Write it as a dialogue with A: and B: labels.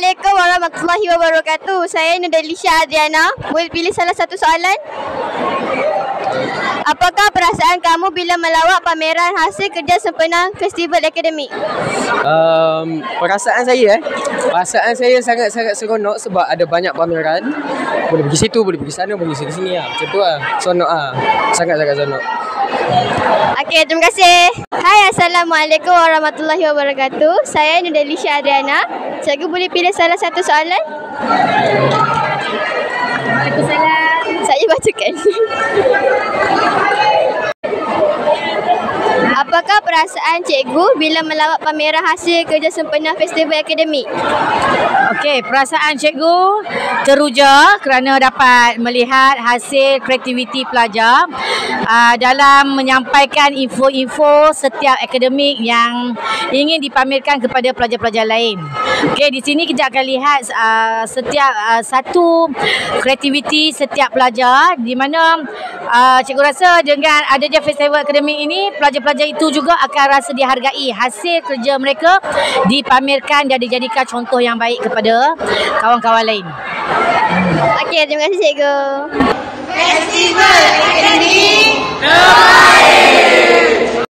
A: Assalamualaikum warahmatullahi wabarakatuh. Saya Nurdelisha Adriana. Boleh pilih salah satu soalan? Apakah perasaan kamu bila melawat pameran hasil kerja sempena festival akademik?
B: Perasaan saya sangat-sangat seronok sebab ada banyak pameran. Boleh pergi situ, boleh pergi sana, boleh pergi sini lah. Macam tu lah. Seronok lah. Sangat-sangat seronok.
A: Okey, terima kasih. Hai, Assalamualaikum warahmatullahi wabarakatuh. Saya Nurdelisha Adriana. Cikgu boleh pilih salah satu soalan? Waalaikumsalam. Saya bacakan. Apakah perasaan cikgu bila melawat pameran hasil kerja sempena festival akademik?
C: Okey, perasaan cikgu teruja kerana dapat melihat hasil kreativiti pelajar dalam menyampaikan info-info setiap akademik yang ingin dipamerkan kepada pelajar-pelajar lain. Okey, di sini kita akan lihat setiap satu kreativiti setiap pelajar, di mana cikgu rasa dengan adanya festival akademik ini, pelajar-pelajar itu juga akan rasa dihargai. Hasil kerja mereka dipamerkan dan dijadikan contoh yang baik kepada kawan-kawan lain.
A: Okey, terima kasih cikgu.
D: Festival Akademik terbaik.